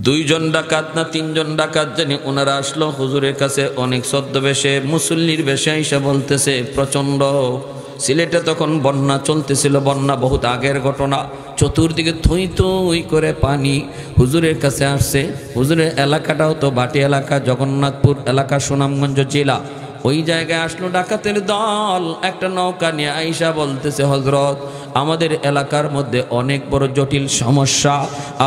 দুইজন ডাকাত না তিনজন ডাকাত জানি ওনারা আসলো হুজুরের কাছে অনেক ছদ্মবেশে মুসল্লির বেশে এসে বলতেছে প্রচণ্ড সিলেটে তখন বন্যা চলতেছিল, বন্যা বহুত আগের ঘটনা, চতুর্দিকে থই থই করে পানি। হুজুরের কাছে আসছে, হুজুরের এলাকাটাও তো বাটি এলাকা, জগন্নাথপুর এলাকা, সুনামগঞ্জ জেলা। ওই জায়গায় আসলো ডাকাতের দল একটা নৌকা নিয়ে আইসা বলতেছে, হজরত আমাদের এলাকার মধ্যে অনেক বড় জটিল সমস্যা,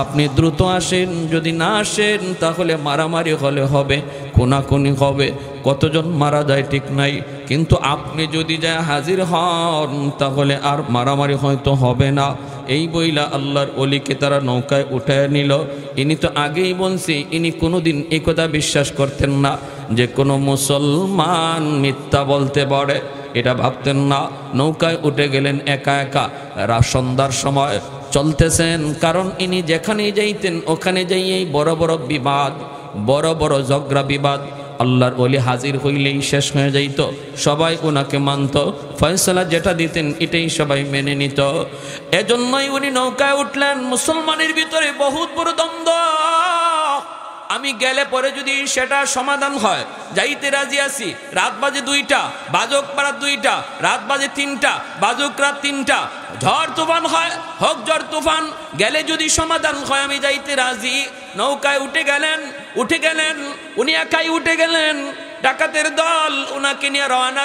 আপনি দ্রুত আসেন, যদি না আসেন তাহলে মারামারি হলে হবে, কোনাকুনি হবে, কতজন মারা যায় ঠিক নাই, কিন্তু আপনি যদি যায় হাজির হন তাহলে আর মারামারি হয়তো হবে না। এই বইলা আল্লাহর ওলিকে তারা নৌকায় উঠায় নিল। ইনি তো আগেই বলছি, ইনি কোনোদিন এই কথা বিশ্বাস করতেন না যে কোনো মুসলমান মিথ্যা বলতে পারে, এটা ভাবতেন না। নৌকায় উঠে গেলেন একা একা, সন্ধ্যার সময় চলতেছেন, কারণ ইনি যেখানেই যাইতেন ওখানে যাইয়েই বড় বড় বিবাদ, বড় বড় ঝগড়া বিবাদ, আল্লাহর ওলি হাজির হইলেই শেষ হয়ে যাইত, সবাই ওনাকে মানত, ফয়সালা যেটা দিতেন এটাই সবাই মেনে নিত। এজন্যই উনি নৌকায় উঠলেন। মুসলমানের ভিতরে বহুত বড় দ্বন্দ্ব, আমি গেলে পরে যদি সেটা সমাধান হয় যাইতে রাজি আছি, রাত বাজে 2টা, বাজক পাড়া 2টা, রাত বাজে 3টা, বাজক রাত 3টা, ঝড় তুফান হয়, হোক ঝড় তুফান, গেলে যদি সমাধান হয় আমি যাইতে রাজি। নৌকায় উঠে গেলেন, উনি একাই উঠে গেলেন। ডাকাতের দল উনাকে নিয়ে রওনা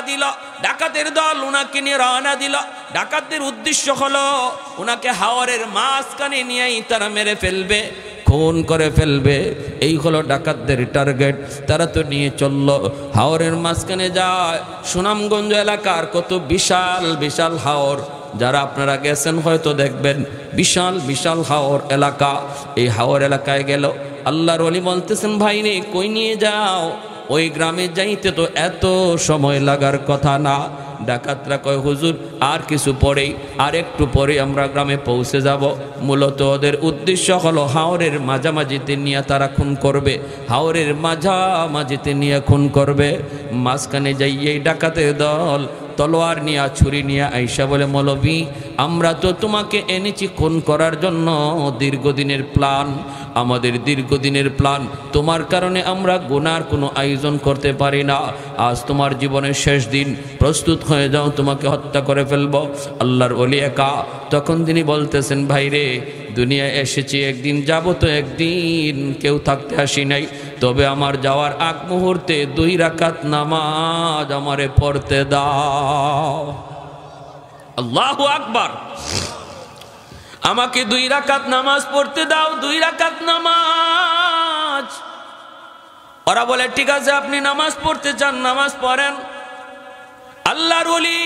দিল, ডাকাতদের উদ্দেশ্য হলো উনাকে হাওরের মাঝখানে নিয়েই তারা মেরে ফেলবে, খুন করে ফেলবে, এই হলো ডাকাতদের টার্গেট। তারা তো নিয়ে চলল, হাওরের মাঝখানে যায়। সুনামগঞ্জ এলাকার কত বিশাল বিশাল হাওর, যারা আপনারা গেছেন হয়তো দেখবেন, বিশাল বিশাল হাওর এলাকা। এই হাওর এলাকায় গেল, আল্লাহর ওলি বলতেছেন, ভাই রে কই নিয়ে যাও? ওই গ্রামে যাইতে তো এত সময় লাগার কথা না। ডাকাতরা কয়, হুজুর আর কিছু পরেই, আর একটু পরে আমরা গ্রামে পৌঁছে যাব। মূলত ওদের উদ্দেশ্য হলো হাওরের মাঝামাঝিতে নিয়ে তারা খুন করবে, হাওরের মাঝামাঝিতে নিয়ে খুন করবে। মাঝখানে যাইয়েই ডাকাতের দল তলোয়ার নিয়ে, ছুরি নিয়ে আইসা বলে, মৌলভী আমরা তো তোমাকে এনেছি খুন করার জন্য, দীর্ঘদিনের প্ল্যান, আমাদের দীর্ঘদিনের প্ল্যান, তোমার কারণে আমরা গুনার কোনো আয়োজন করতে পারি না। আজ তোমার জীবনের শেষ দিন, প্রস্তুত হয়ে যাও, তোমাকে হত্যা করে ফেলবো। আল্লাহর ওলি একা। তখন তিনি বলতেছেন, ভাই রে দুনিয়ায় এসেছি একদিন, যাব তো একদিন, কেউ থাকতে আসি নাই, তবে আমার যাওয়ার আগ মুহূর্তে 2 রাকাত নামাজ আমারে পড়তে দাও। আল্লাহু আকবার। আমাকে 2 রাকাত নামাজ পড়তে দাও, 2 রাকাত নামাজ। ওরা বলে, ঠিক আছে আপনি নামাজ পড়তে চান, নামাজ পড়েন। আল্লাহর ওলি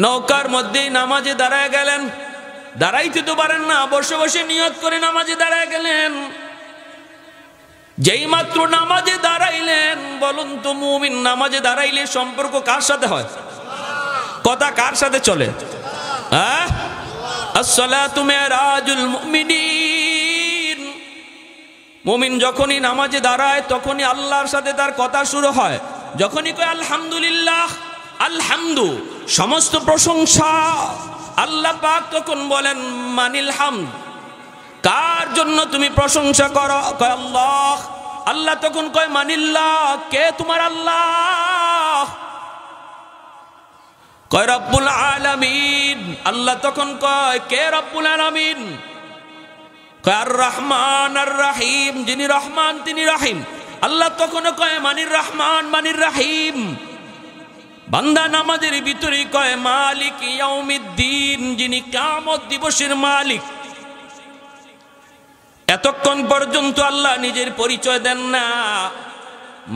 নৌকার মধ্যেই নামাজে দাঁড়ায় গেলেন। দাঁড়াইতে তো পারেন না, বসে বসে নিয়ত করে নামাজে দাঁড়ায় গেলেন। যেই মাত্র নামাজে দাঁড়াইলেন, বলুন তো মুমিন নামাজে দাঁড়াইলে সম্পর্ক কার সাথে হয়? কথা কার সাথে চলে? হ্যাঁ, আসসালাতু মিরাজুল মুমিনিন। মুমিন যখনই নামাজে দাঁড়ায় তখনই আল্লাহর সাথে তার কথা শুরু হয়। যখনই কয় আলহামদুলিল্লাহ, আলহামদু সমস্ত প্রশংসা আল্লাহ পাক, তখন বলেন মানিল হামদ, কার জন্য তুমি প্রশংসা করো? কয় আল্লাহ। আল্লাহ তখন কয় মানিল্লাহ, কে তোমার আল্লাহ? কয় রব্বুল আলামিন। আল্লাহ তখন কয়, কে রব্বুল আলামিন? কয় আর রহমান আর রাহিম, যিনি রহমান তিনি রাহিম। আল্লাহ তখন কয় মানির রহমান মানির রাহিম। বান্দা নামাজের ভিতরে কয় মালিক ইয়াউমিদ্দিন, যিনি কিয়ামত দিবসের মালিক। এতক্ষণ পর্যন্ত আল্লাহ নিজের পরিচয় দেন না।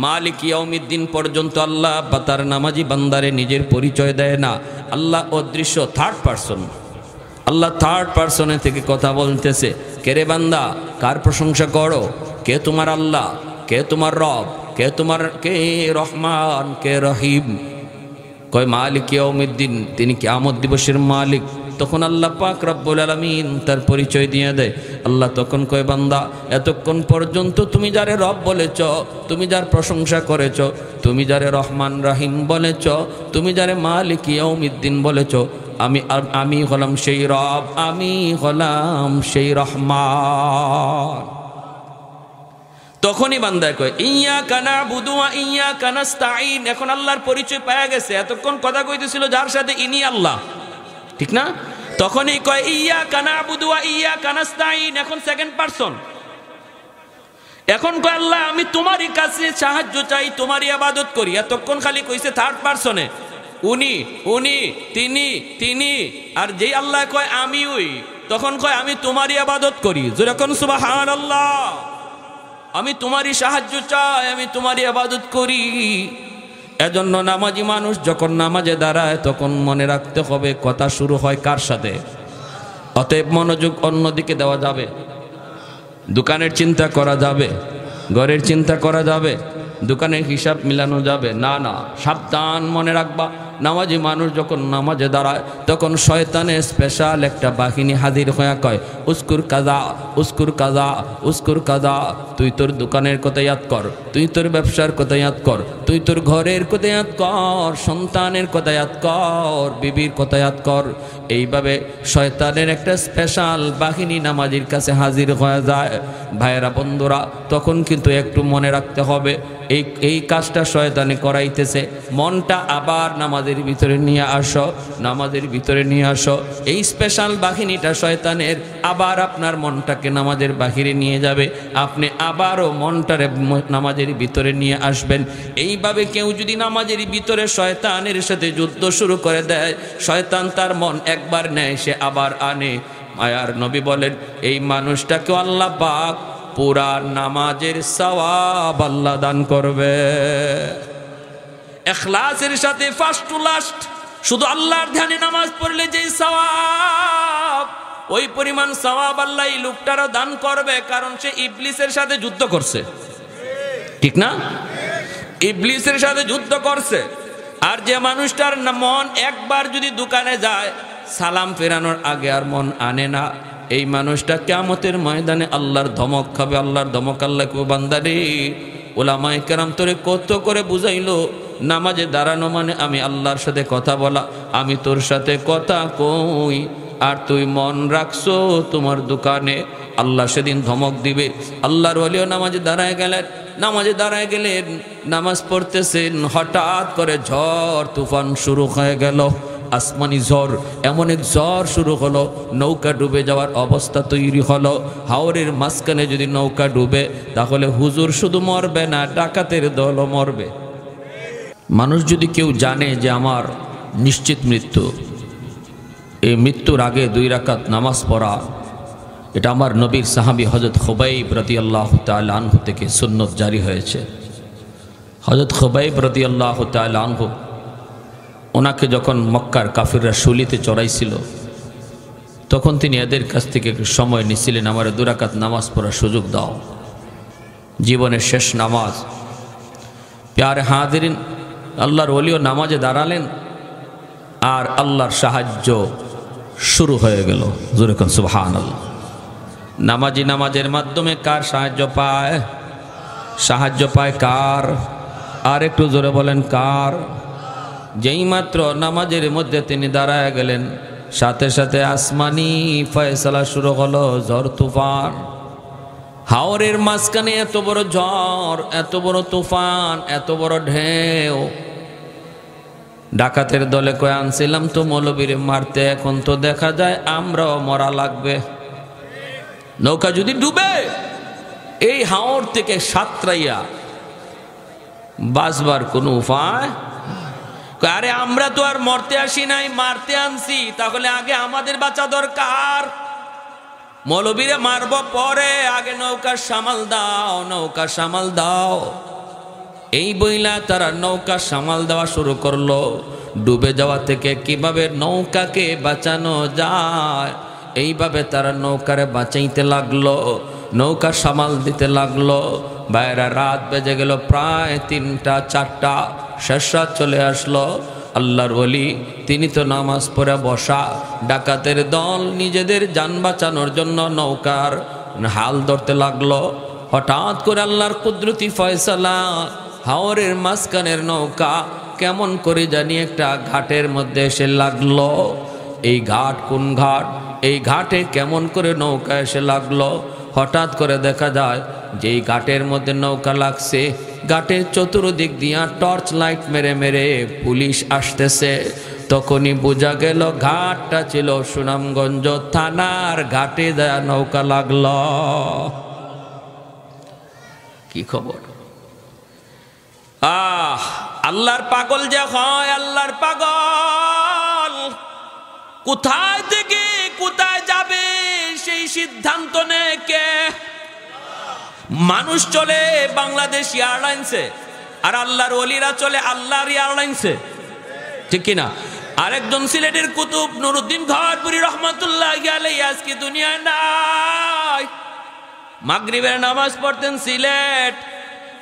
মালিক ইয়াউমিদ্দিন পর্যন্ত আল্লাহ বা তার নামাজি বান্দারে নিজের পরিচয় দেয় না। আল্লাহ অদৃশ্য, থার্ড পারসন। আল্লাহ থার্ড পারসনে থেকে কথা বলতেছে, কে রে বান্দা কার প্রশংসা করো? কে তোমার আল্লাহ? কে তোমার রব? কে রহমান, কে রহিম? কয় মালিক ইয়াউমিদ্দিন, তিনি কিয়ামত দিবসের মালিক। তখন আল্লাহ পাক রব্বুল আলামিন তার পরিচয় দিয়ে দেয়। আল্লাহ তখন কয়, বান্দা এতক্ষণ পর্যন্ত তুমি যারে রব বলেছ, তুমি যার প্রশংসা করেছ, তুমি যারে রহমান রাহিম বলেছ, তুমি যারে মালিক ইয়াউমিদ্দিন বলেছ, আমি হলাম সেই রব, আমি হলাম সেই রহমান। তখনই বান্দা কয় ইয়্যাকা না'বুদু ওয়া ইয়্যাকা নাস্তাঈন। এখন আল্লাহর পরিচয় পাওয়া গেছে। এতক্ষণ কথা কইতেছিল যার সাথে, ইনি আল্লাহ, ঠিক না? তখনই কয় ইয়্যাকা না'বুদু ওয়া ইয়্যাকা নাস্তাঈন। এখন সেকেন্ড পারসন। এখন কয় আল্লাহ আমি তোমারই কাছে সাহায্য চাই, তোমারই ইবাদত করি। এতক্ষণ খালি কইছে থার্ড পারসনে, উনি, উনি, তিনি, তিনি। আর যেই আল্লাহ কয় আমি ওই, তখন কয় আমি তোমারই ইবাদত করি। যখন সুবহানাল্লাহ, আমি তোমারই সাহায্য চাই, আমি তোমারই ইবাদত করি। এজন্য নামাজি মানুষ যখন নামাজে দাঁড়ায় তখন মনে রাখতে হবে কথা শুরু হয় কার সাথে। অতএব মনোযোগ অন্যদিকে দেওয়া যাবে। দোকানের চিন্তা করা যাবে, ঘরের চিন্তা করা যাবে, দোকানের হিসাব মিলানো যাবে না, না। সাবধান, মনে রাখবা নামাজি মানুষ যখন নামাজে দাঁড়ায় তখন শয়তানের স্পেশাল একটা বাহিনী হাজির হয়ে কয় উস্কুর কাজা, উস্কুর কাজা, উস্কুর কাজা। তুই তোর দোকানের কথা ইয়াদ কর, তুই তোর ব্যবসার কথা ইয়াদ কর, তুই তোর ঘরের কথা ইয়াদ কর, সন্তানের কথা ইয়াদ কর, বিবির কথা ইয়াদ কর। এইভাবে শয়তানের একটা স্পেশাল বাহিনী নামাজির কাছে হাজির হয়ে যায়। ভাইয়েরা, বন্ধুরা, তখন কিন্তু একটু মনে রাখতে হবে এই কাজটা শয়তানে করাইতেছে। মনটা আবার নামাজের ভিতরে নিয়ে আসো, নামাজের ভিতরে নিয়ে আসো। এই স্পেশাল বাহিনীটা শয়তানের আবার আপনার মনটাকে নামাজের বাহিরে নিয়ে যাবে, আপনি আবারও মনটারে নামাজের ভিতরে নিয়ে আসবেন। এইভাবে কেউ যদি নামাজের ভিতরে শয়তানের সাথে যুদ্ধ শুরু করে দেয়, শয়তান তার মন একবার নেয়, সে আবার আনে। মায়ার নবী বলেন এই মানুষটাকে আল্লাহ পাক পুরা নামাজের সওয়াব আল্লাহ দান করবে। ইখলাসের সাথে ফার্স্ট টু লাস্ট শুধু আল্লাহর ধ্যানে নামাজ পড়লে যে সওয়াব, ওই পরিমাণ সওয়াব আল্লাহ এই লোকটারও দান করবে, কারণ সে ইবলিসের সাথে যুদ্ধ করছে, ঠিক না? ইবলিসের সাথে যুদ্ধ করছে। আর যে মানুষটার মন একবার যদি দোকানে যায়, সালাম ফেরানোর আগে আর মন আনে না, এই মানুষটা কিয়ামতের ময়দানে আল্লাহর ধমক খাবে। আল্লাহর ধমক আল্লাহ কো বান্দারে, উলামায়ে কেরাম তোরে কত করে বুঝাইলো নামাজে দাঁড়ানো মানে আমি আল্লাহর সাথে কথা বলা। আমি তোর সাথে কথা কই আর তুই মন রাখছো তোমার দোকানে, আল্লাহ সেদিন ধমক দিবে। আল্লাহর ওলিও নামাজে দাঁড়ায় গেলেন, নামাজে দাঁড়ায় গেলেন, নামাজ পড়তেছেন, হঠাৎ করে ঝড় তুফান শুরু হয়ে গেল, আসমানি ঝড়। এমন এক ঝড় শুরু হলো, নৌকা ডুবে যাওয়ার অবস্থা তৈরি হলো। হাওরের মাঝখানে যদি নৌকা ডুবে তাহলে হুজুর শুধু মরবে না, ডাকাতের দলও মরবে। মানুষ যদি কেউ জানে যে আমার নিশ্চিত মৃত্যু, এই মৃত্যুর আগে 2 রাকাত নামাজ পড়া, এটা আমার নবীর সাহাবী হযরত খুবাইব রাদিয়াল্লাহু তাআলা আনহু থেকে সুন্নত জারি হয়েছে। হযরত খুবাইব রাদিয়াল্লাহু তাআলা আনহু, ওনাকে যখন মক্কার কাফিররা শুলিতে চড়াইছিল তখন তিনি এদের কাছ থেকে একটু সময় নিছিলেন, আমার 2 রাকাত নামাজ পড়ার সুযোগ দাও, জীবনের শেষ নামাজ। প্যারে হাজিরিন, আল্লাহর ওলিও নামাজে দাঁড়ালেন আর আল্লাহর সাহায্য শুরু হয়ে গেল। জোরে কোন সুবহানাল্লাহ। নামাজি নামাজের মাধ্যমে কার সাহায্য পায়? সাহায্য পায় কার? আর একটু জোরে বলেন কার? যেই মাত্র নামাজের মধ্যে তিনি দাঁড়ায় গেলেন, সাথে সাথে আসমানি ফয়সালা শুরু হলো, ঝড় তুফান। হাওরের মাঝখানে এত বড় ঝড়, এত বড় তুফান, এত বড় ঢেউ। ডাকাতের দলে কয়ে আনছিলাম তো মৌলবীরে মারতে, এখন তো দেখা যায় আমরাও মরা লাগবে। নৌকা যদি ডুবে এই হাওর থেকে সাতরাইয়া বাঁচবার কোনো উপায়? আরে আমরা তো আর মরতে আসি নাই, মারতে আনছি, তাহলে আগে আমাদের বাঁচা দরকার। মৌলবীরে মারব পরে, আগে নৌকা সামাল দাও, নৌকা সামাল দাও। এই বইলা তারা নৌকা সামাল দেওয়া শুরু করলো। ডুবে যাওয়া থেকে কিভাবে নৌকাকে বাঁচানো যায় এইভাবে তারা নৌকারে বাঁচাইতে লাগলো, নৌকা সামাল দিতে লাগলো। বাইরে রাত বেজে গেল প্রায় 3টা 4টা, শেষ রাত চলে আসলো। আল্লাহর ওলি তিনি তো নামাজ পড়ে বসা, ডাকাতের দল নিজেদের জান বাঁচানোর জন্য নৌকার হাল ধরতে লাগলো। হঠাৎ করে আল্লাহর কুদরতি ফয়সালা, হাওরের মাঝখানের নৌকা কেমন করে জানি একটা ঘাটের মধ্যে এসে লাগলো। এই ঘাট কোন ঘাট, এই ঘাটে কেমন করে নৌকা এসে লাগলো। হঠাৎ করে দেখা যায় যে এই ঘাটের মধ্যে নৌকা লাগছে, ঘাটের চতুর্দিক দিয়া টর্চ লাইট মেরে মেরে পুলিশ আসতেছে। তখনই বোঝা গেল ঘাটটা ছিল সুনামগঞ্জ থানার ঘাটে দেয়া নৌকা লাগল। কি খবর? আল্লাহর পাগল যে হয়, আল্লাহর পাগল কোথায় থেকে কোথায় যাবে সেই সিদ্ধান্ত নেয় কে? মানুষ চলে বাংলাদেশ এয়ারলাইন্সে, আর আল্লাহর ওলিরা চলে আল্লাহর এয়ারলাইন্সে, ঠিক কিনা? আরেকজন সিলেটের কুতুব নুরুদ্দিন ঘরপুরি রহমতুল্লাহি আলাইহি আজকে দুনিয়ায় নাই। মাগরিবের নামাজ পড়তেন সিলেট,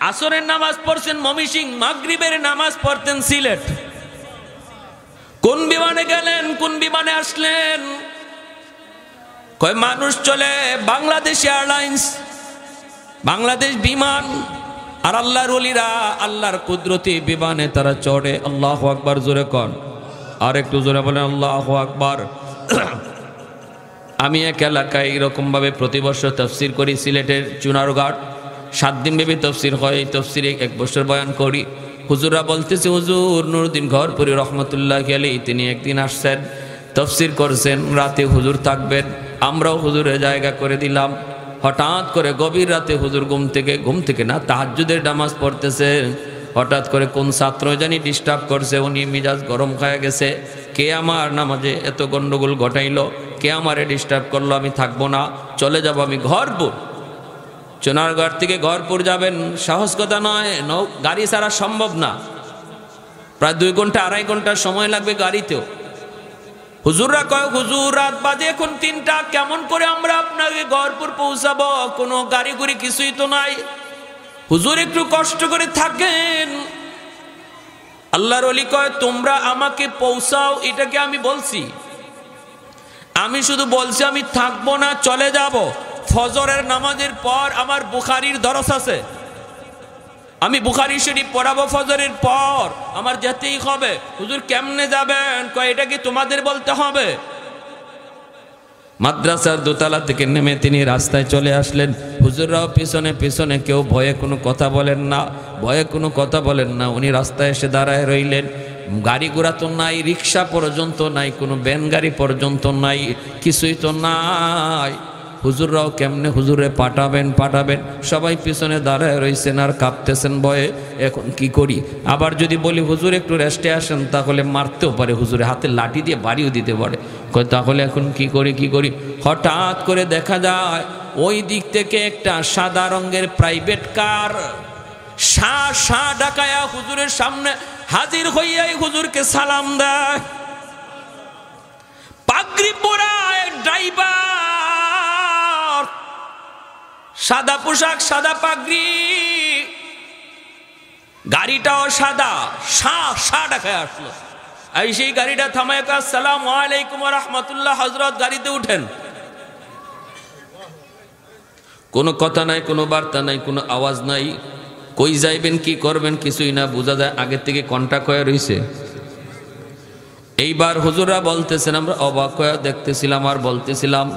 আসরের নামাজ পড়ছেন ময়মনসিংহ, মাগরিবের নামাজ পড়তেন সিলেট। কোন বিমানে গেলেন, কোন বিমানে আসলেন? কয় মানুষ চলে বাংলাদেশ এয়ারলাইন্স, বাংলাদেশ বিমান, আর আল্লাহর ওলিরা আল্লাহর কুদরতি বিমানে তারা চড়ে। আল্লাহু আকবার, জোরে কন, আর একটু জোরে বলেন আল্লাহু আকবার। আমি এক এলাকায় এরকমভাবে প্রতি বছর তফসির করি, সিলেটের চুনারঘাট 7 দিন ব্যাপী তফসির হয়। এই তফসিরে 1 বছর বয়ান করি। হুজুররা বলতেছে, হুজুর নুরুদ্দিন ঘরপুরি রহমতুল্লাহি আলাইহি তিনি একদিন আসছেন, তফসির করছেন, রাতে হুজুর থাকবেন, আমরাও হুজুরের জায়গা করে দিলাম। হঠাৎ করে গভীর রাতে হুজুর ঘুম থেকে না, তাহাজ্জুদের নামাজ পড়তেছে। হঠাৎ করে কোন ছাত্র জানি ডিস্টার্ব করছে, উনি মিজাজ গরম হয়ে গেছে। কে আমার নামাজে এত গন্ডগোল ঘটাইলো, কে আমারে ডিস্টার্ব করলো, আমি থাকবো না, চলে যাব আমি ঘরপুর। চুনারঘাট থেকে ঘরপুর যাবেন সহজ কথা নয়, গাড়ি ছাড়া সম্ভব না, প্রায় 2 ঘন্টা 2.5 ঘন্টা সময় লাগবে গাড়িতেও। হুজুররা কয়, হুজুর রাত বাজে এখন 3টা, কেমন করে আমরা আপনাকে ঘরপুর পৌঁছাবো? কোনো গাড়ি গুড়ি কিছুই তো নাই, হুজুর একটু কষ্ট করে থাকেন। আল্লাহর ওলি কয়, তোমরা আমাকে পৌঁছাও এটাকে আমি বলছি? আমি শুধু বলছি আমি থাকবো না, চলে যাব। ফজরের নামাজের পর আমার বুখারীর দরস আছে, আমি বুখারী শরীফ পড়াবো ফজরের পর, আমার যেতেই হবে। হুজুর কেমনে যাবেন? কয়, এটা কি তোমাদের বলতে হবে? মাদ্রাসার দোতলা থেকে নেমে তিনি রাস্তায় চলে আসলেন। হুজুররাও পিছনে পিছনে, কেউ ভয়ে কোনো কথা বলেন না, ভয়ে কোনো কথা বলেন না। উনি রাস্তায় এসে দাঁড়ায় রইলেন। গাড়ি ঘোড়া তো নাই, রিক্সা পর্যন্ত নাই, কোনো ভ্যান গাড়ি পর্যন্ত নাই, কিছুই তো নাই। হুজুররাও কেমনে হুজুরে পাঠাবেন, সবাই পিছনে দাঁড়ায় রয়েছেন আর কাঁপতেছেন ভয়ে। এখন কি করি? আবার যদি বলি হুজুর একটু রেস্টে আসেন, তাহলে মারতেও পারে, হুজুরে হাতে লাঠি দিয়ে বাড়িও দিতে পারে। কয় তাহলে এখন কি করি? হঠাৎ করে দেখা যায় ওই দিক থেকে একটা সাদা রঙের প্রাইভেট কার শা ডাকায়া হুজুরের সামনে হাজির হইয়াই হুজুরকে সালাম দেয়। পাগড়ি পরা ড্রাইভার, সাদা পোশাক, সাদা পাগড়ি, গাড়িটাও সাদা, শা ডাকায় আসলো। এই সেই গাড়িটা থামায়, আসসালামু আলাইকুম ওয়া রাহমাতুল্লাহ, হযরত গাড়িতে উঠেন। কোনো কথা নাই, কোনো বার্তা নাই, কোনো আওয়াজ নাই, কই যাইবেন, কি করবেন কিছুই না, বোঝা যায় আগে থেকে কন্টাক্ট হয়ে রয়েছে। এইবার হুজুররা বলতেছেন, আমরা অবাক হয়ে দেখতেছিলাম আর বলতেছিলাম,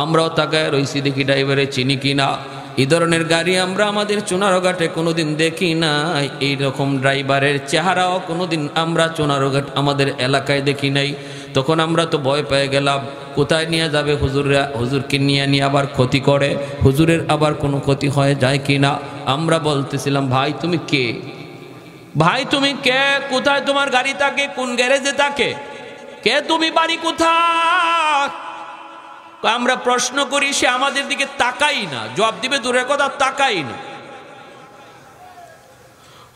আমরাও তাকায় রইছি দেখি ড্রাইভারে চিনি কিনা। এই ধরনের গাড়ি আমরা আমাদের চুনারঘাটে কোনোদিন দেখি না, এইরকম ড্রাইভারের চেহারাও কোনোদিন আমরা চুনারঘাট আমাদের এলাকায় দেখি নাই। তখন আমরা তো ভয় পেয়ে গেলাম, কোথায় নিয়ে যাবে হুজুররা, হুজুরকে নিয়ে আবার ক্ষতি করে, হুজুরের আবার কোনো ক্ষতি হয়ে যায় কি না। আমরা বলতেছিলাম, ভাই তুমি কে? ভাই তুমি কে? কোথায় তোমার গাড়ি থাকে? কোন গ্যারেজে থাকে? কে তুমি? বাড়ি কোথায়? আমরা প্রশ্ন করি, সে আমাদের দিকে তাকাই না, জবাব দিবে দূরের কথা, তাকাই না।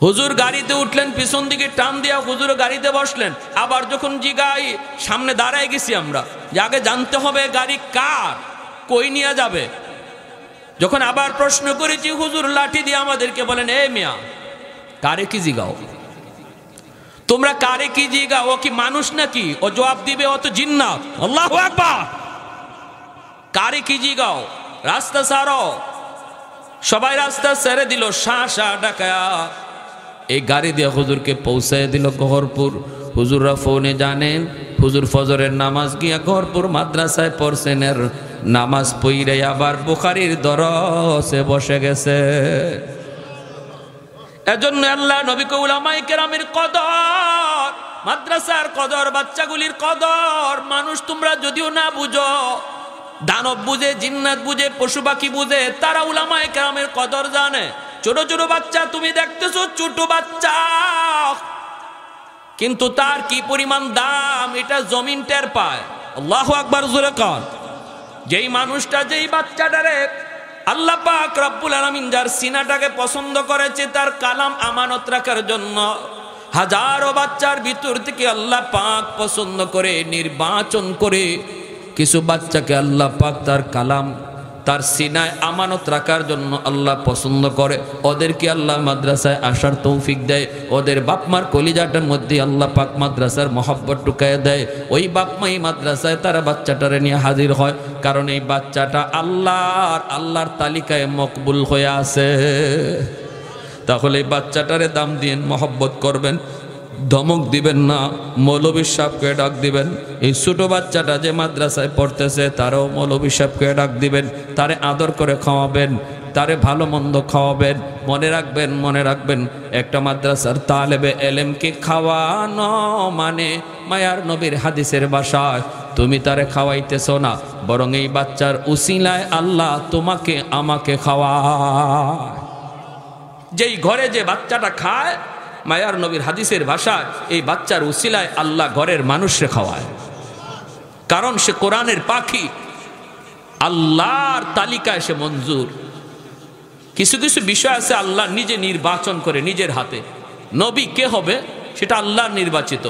হুজুর গাড়িতে উঠলেন, পিছন দিকে টান দিয়া হুজুর গাড়িতে বসলেন। আবার যখন জিগাই, সামনে দাঁড়ায় গেছি আমরা, যে আগে জানতে হবে গাড়ি কার, কই নিয়ে যাবে। যখন আবার প্রশ্ন করেছি, হুজুর লাঠি দিয়ে আমাদেরকে বলেন, এ মিয়া, কারে কি জিগাও? তোমরা কারে কি জিগাও? ও কি মানুষ নাকি? ও জবাব দিবে, ও তো জিন্নাত। আল্লাহু আকবার। কারে কি জিগাও? রাস্তা ছাড়ো। সবাই রাস্তা ছেড়ে দিল, শা ডাকায়া এই গাড়ি দিয়ে হুজুরকে পৌঁছায় দিল ঘরপুর। হুজুররা ফোনে জানেন হুজুর ফজরের নামাজ গিয়া ঘরপুর মাদ্রাসায় পড়ছেন, এর নামাজ পইরে আবার বুখারীর দরসে বসে গেছে। এজন্য আল্লাহ নবী কে উলামায়ে কেরামের কদর, মাদ্রাসার কদর, বাচ্চাগুলির কদর মানুষ তোমরা যদিও না বুঝো, দানব বুঝে, জিন্নাত বুঝে, পশু পাখি বুঝে, তারা উলামায়ে কেরামের কদর জানে। ছোট ছোট বাচ্চা তুমি দেখতেছো, ছোট বাচ্চা, কিন্তু তার কি পরিমাণ দাম এটা জমিন টের পায়। আল্লাহু আকবার জোরে কর। যেই মানুষটা, যেই বাচ্চাটারে আল্লাহ পাক রব্বুল আলামিন যার সিনাটাকে পছন্দ করেছে তার কালাম আমানত রাখার জন্য, হাজারো বাচ্চার ভিতর থেকে আল্লাহ পাক পছন্দ করে নির্বাচন করে কিছু বাচ্চাকে আল্লাহ পাক তার কালাম, তার সিনায় আমানত রাখার জন্য আল্লাহ পছন্দ করে। ওদেরকে আল্লাহ মাদ্রাসায় আসার তৌফিক দেয়, ওদের বাপমার কলিজাটার মধ্যে আল্লাহ পাক মাদ্রাসার মহব্বত ঢুকায় দেয়। ওই বাপমাই মাদ্রাসায় তারা বাচ্চাটারে নিয়ে হাজির হয়, কারণ এই বাচ্চাটা আল্লাহর তালিকায় মকবুল হয়ে আছে। তাহলে এই বাচ্চাটারে দাম দিয়ে মহব্বত করবেন, ধমক দিবেন না, মৌলভী সাহেবকে ডাক দিবেন। এই ছোট বাচ্চাটা যে মাদ্রাসায় পড়তেছে তারও মৌলভী সাহেবকে ডাক দিবেন, তারে আদর করে খাওয়াবেন, তারে ভালো মন্দ খাওয়াবেন। মনে রাখবেন একটা মাদ্রাসার তালেবে এলেমকে খাওয়ানো মানে মায়ার নবীর হাদিসের ভাষায় তুমি তারে খাওয়াইতেছ না, বরং এই বাচ্চার উসিলায় আল্লাহ তোমাকে আমাকে খাওয়ায়। যেই ঘরে যে বাচ্চাটা খায়, মায়ার নবীর হাদিসের ভাষায় এই বাচ্চার উসিলায় আল্লাহ ঘরের মানুষরে খাওয়ায়, কারণ সে কোরআনের পাখি, আল্লাহর তালিকায় সে মঞ্জুর। কিছু কিছু বিষয় আছে আল্লাহ নিজে নির্বাচন করে নিজের হাতে। নবী কে হবে সেটা আল্লাহর নির্বাচিত।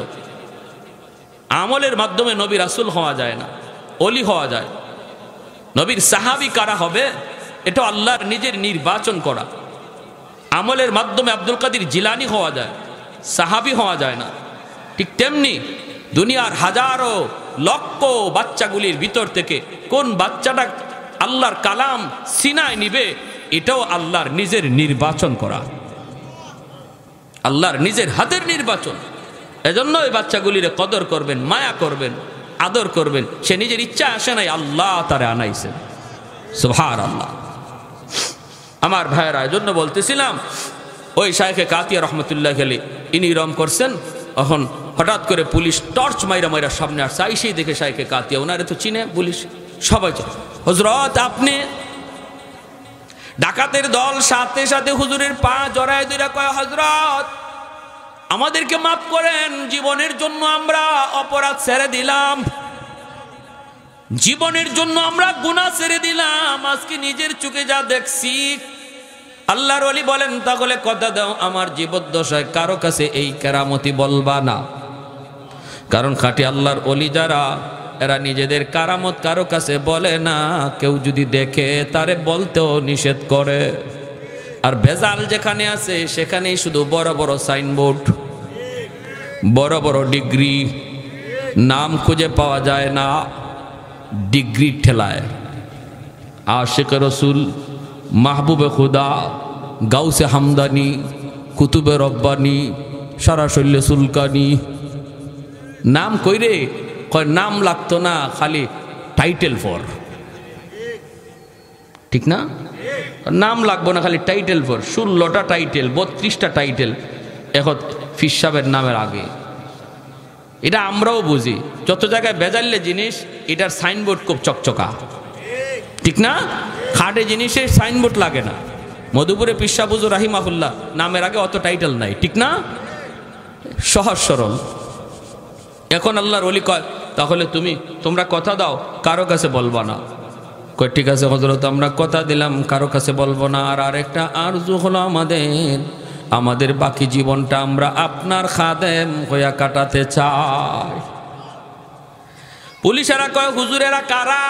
আমলের মাধ্যমে নবী রাসূল হওয়া যায় না, ওলি হওয়া যায়। নবীর সাহাবী কারা হবে এটা আল্লাহর নিজের নির্বাচন করা। আমলের মাধ্যমে আব্দুল কাদের জিলানি হওয়া যায়, সাহাবী হওয়া যায় না। ঠিক তেমনি দুনিয়ার হাজারো লক্ষ বাচ্চাগুলির ভিতর থেকে কোন বাচ্চাটা আল্লাহর কালাম সিনায় নিবে এটাও আল্লাহর নিজের নির্বাচন করা, আল্লাহর নিজের হাতের নির্বাচন। এজন্য এই বাচ্চাগুলির কদর করবেন, মায়া করবেন, আদর করবেন। সে নিজের ইচ্ছা আসে নাই, আল্লাহ তারে আনাইছেন। সুবহানাল্লাহ। আমার ভাইয়েরা, এজন্য বলতেছিলাম ওই শাইখে কাতিয়া রহমতুল্লাহ আলাইহি ইনি রম করছেন, এখন হঠাৎ করে পুলিশ টর্চ মাইরা সামনে আসছে, আইসেই দেখে শাইখে কাতিয়া, ওনারে তো চিনে পুলিশ, সবাই চিনে। হযরত আপনি ডাকাতের দল সাথে সাথে হুজুরের পা জড়ায় ধরে কয়, হযরত আমাদেরকে মাফ করেন, জীবনের জন্য আমরা অপরাধ ছেড়ে দিলাম, জীবনের জন্য আমরা গুনাহ ছেড়ে দিলাম, আজকে নিজের চোখে যা দেখছি। আল্লাহর ওলি বলেন, তাহলে কথা দাও আমার জীবদ্দশায় কারো কাছে এই কেরামতি বলবা না। কারণ খাঁটি আল্লাহর ওলি যারা, এরা নিজেদের কারামত কারো কাছে বলে না, কেউ যদি দেখে তারে বলতেও নিষেধ করে। আর ভেজাল যেখানে আছে সেখানেই শুধু বড় বড় সাইনবোর্ড, বড় বড় ডিগ্রি, নাম খুঁজে পাওয়া যায় না, ডিগ্রি ঠেলায়। আশিক রসুল, মাহবুবে খুদা, গাউসে হামদানি, কুতুবে রব্বানি, সারা শৈল্য সুলকানি, নাম কইরে কয় নাম লাগতো না, খালি টাইটেল ফর। ঠিক না? নাম লাগবো না, খালি টাইটেল ফর। 16টা টাইটেল, 32টা টাইটেল এখন ফিসাবের নামের আগে। এটা আমরাও বুঝি, যত জায়গায় বেজাল্লে জিনিস এটার সাইনবোর্ড খুব চকচকা। ঠিক না? খাটে জিনিসের সাইনবোর্ড লাগে না। মধুপুরে পিসাবুজুর রাহিমাহুল্লাহ নামের আগে অত টাইটেল নাই। ঠিক না? সহজ সরল। এখন আল্লাহর ওলি কয়, তাহলে তোমরা কথা দাও কারো কাছে বলবা না। কয় ঠিক আছে হযরত, আমরা কথা দিলাম কারো কাছে বলবো না। আর আরেকটা আরজু হলো আমাদের বাকি জীবনটা আমরা আপনার খাদেম হইয়া কাটাতে চাই। পুলিশেরা কয়, হুজুর এরা কারা?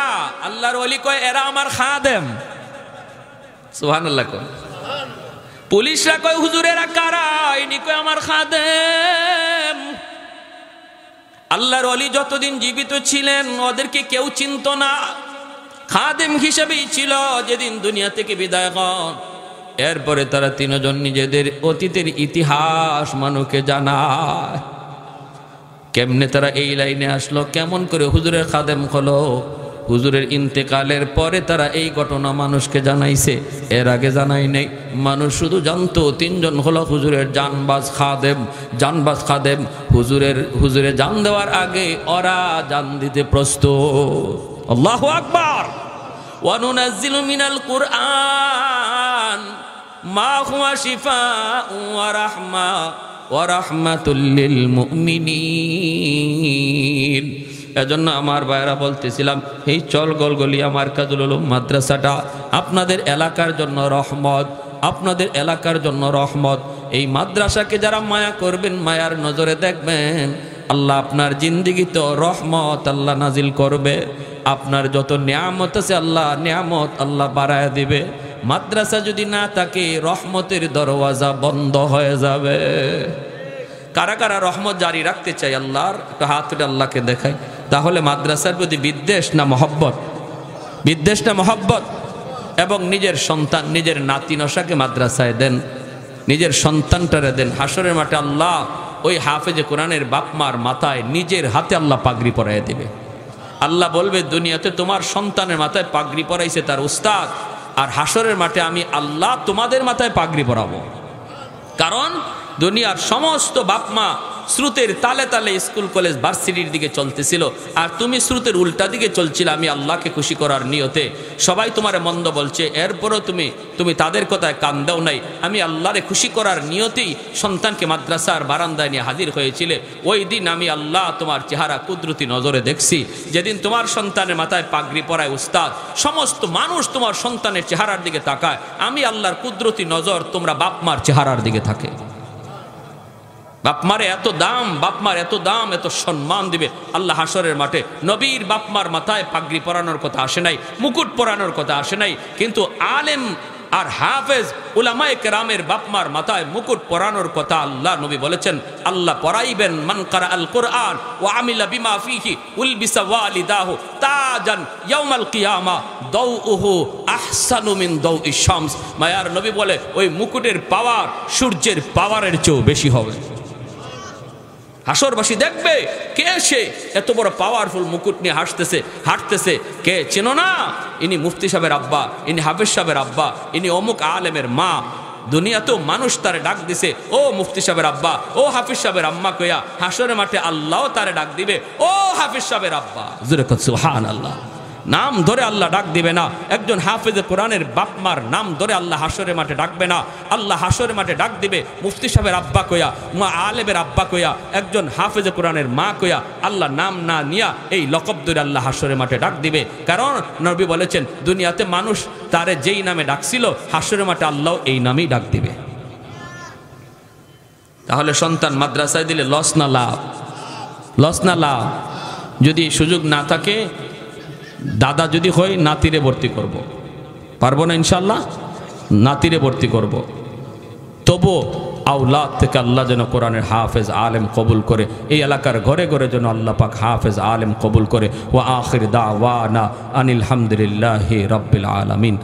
আল্লাহর ওলি কয়, এরা আমার খাদেম। সুবহানাল্লাহ কয়। পুলিশরা কয়, হুজুর এরা কারা? ইনি কয়, আমার খাদেম। আল্লাহর ওলি যতদিন জীবিত ছিলেন ওদেরকে কেউ চিনত না, খাদেম হিসেবেই ছিল। যেদিন দুনিয়া থেকে বিদায় হন, এরপরে তারা তিনজন নিজেদের অতীতের ইতিহাস মানুষকে জানায়। কেমনে তারা এই লাইনে আসলো, কেমন করে হুজুরের খাদেম হলো? হুজুরের ইন্তেকালের পরে তারা এই ঘটনা মানুষকে জানাইছে, এর আগে জানাই নাই। মানুষ শুধু জানতো তিনজন হলো হুজুরের জানবাজ খাদেম। জানবাজ খাদেম হুজুরে জান দেওয়ার আগে ওরা জান দিতে প্রস্তুত। আল্লাহু আকবার। ওয়া নুনাজ্জিলু মিনাল কুরআন মা হুয়া শিফাউন ওয়া রাহমা ওয়া রাহমাতুল লিল মুমিনিন। এজন্য আমার ভাইরা বলতেছিলাম, এই চল গলগলিয়া মার্কাজুল উলুম মাদ্রাসাটা আপনাদের এলাকার জন্য রহমত, আপনাদের এলাকার জন্য রহমত। এই মাদ্রাসাকে যারা মায়া করবেন, মায়ার নজরে দেখবেন, আল্লাহ আপনার জিন্দিগিতে রহমত আল্লাহ নাজিল করবে। আপনার যত নিয়ামত আছে আল্লাহ নিয়ামত আল্লাহ বাড়ায় দিবে। মাদ্রাসা যদি না থাকে রহমতের দরওয়াজা বন্ধ হয়ে যাবে। কারা কারা রহমত জারি রাখতে চাই আল্লাহর, একটু হাত তুলে আল্লাহকে দেখাই। তাহলে মাদ্রাসার প্রতি বিদ্বেষ না মহব্বত? বিদ্বেষ না মহব্বত? এবং নিজের সন্তান, নিজের নাতি নশাকে মাদ্রাসায় দেন, নিজের সন্তানটারে দেন। হাসরের মাঠে আল্লাহ ওই হাফেজে কোরআনের বাপমার মাথায় নিজের হাতে আল্লাহ পাগড়ি পরাইয়া দিবে। আল্লাহ বলবে, দুনিয়াতে তোমার সন্তানের মাথায় পাগড়ি পরাইছে তার উস্তাদ, আর হাসরের মাঠে আমি আল্লাহ তোমাদের মাথায় পাগড়ি পরাবো। কারণ দুনিয়ার সমস্ত বাপমা স্রোতের তালে তালে স্কুল কলেজ ভার্সিটির দিকে চলতেছিল, আর তুমি স্রোতের উল্টা দিকে চলছিল। আমি আল্লাহকে খুশি করার নিয়তে সবাই তোমারে মন্দ বলছে, এরপরও তুমি তাদের কথায় কান দাও নাই। আমি আল্লাহরে খুশি করার নিয়তেই সন্তানকে মাদ্রাসার বারান্দায় নিয়ে হাজির হয়েছিলে। ওই দিন আমি আল্লাহ তোমার চেহারা কুদরতি নজরে দেখছি। যেদিন তোমার সন্তানের মাথায় পাগড়ি পরায় উস্তাদ, সমস্ত মানুষ তোমার সন্তানের চেহারার দিকে তাকায়, আমি আল্লাহর কুদরতি নজর তোমরা বাপমার চেহারার দিকে থাকে। বাপমারে এত দাম, বাপমার এত দাম, এত সম্মান দিবে আল্লাহ হাসরের মাঠে। নবীর বাপমার মাথায় পাগড়ি পরানোর কথা আসে নাই, মুকুট পরানোর কথা আসে নাই, কিন্তু আলেম আর হাফেজ উলামায়ে কেরামের বাপমার মাথায় মুকুট পরানোর কথা আল্লাহ নবী বলেছেন। আল্লাহ পরাইবেন, মান কারা আল কুরআন ওয়া আমিলা বিমা ফিহি উলবিসা ওয়ালিদাহু তাজান ইয়াউমাল কিয়ামা দাউহু আহসানু মিন দাউইশ শামস। মায়ার নবী বলে, ওই মুকুটের পাওয়ার সূর্যের পাওয়ারের চেয়েও বেশি হবে। হাসরবাসী দেখবে কে সে এত বড় পাওয়ারফুল মুকুট নিয়ে হাঁটতেছে। কে চেনো না? ইনি মুফতি সাহেবের আব্বা, ইনি হাফেজ সাহেবের আব্বা, ইনি অমুক আলেমের মা। দুনিয়াতেও মানুষ তারে ডাক দিছে, ও মুফতি সাহেবের আব্বা, ও হাফিজ সাহেবের আম্মা কইয়া। হাসরের মাঠে আল্লাহ তারে ডাক দিবে, ও হাফিজ সাহেবের আব্বা। সুবহানাল্লাহ। নাম ধরে আল্লাহ ডাক দিবে না। একজন হাফেজে কোরআনের বাপমার নাম ধরে আল্লাহ হাসরের মাঠে ডাকবে না। আল্লাহ হাসরের মাঠে ডাক দিবে মুফতি সাহেবের আব্বা কইয়া, মা আলেমের আব্বা কইয়া, একজন হাফেজে কোরআনের মা কইয়া। আল্লাহ নাম না নিয়া এই লকব ধরে আল্লাহ হাসরের মাঠে ডাক দিবে। কারণ নবী বলেছেন, দুনিয়াতে মানুষ তারে যেই নামে ডাকছিল, হাসরের মাঠে আল্লাহ এই নামেই ডাক দিবে। তাহলে সন্তান মাদ্রাসায় দিলে লস না লাভ? লস না লাভ? যদি সুযোগ না থাকে, দাদা যদি হয় নাতিরে ভর্তি করব, পারবো না ইনশাল্লাহ, নাতিরে ভর্তি করব। তবু আওলাদ থেকে আল্লাহ যেন কোরআনের হাফেজ আলেম কবুল করে, এই এলাকার ঘরে ঘরে যেন আল্লাহ পাক হাফেজ আলেম কবুল করে। ওয়া আখির দাওয়ানা আনিল হামদুলিল্লাহি রাব্বিল আলামিন।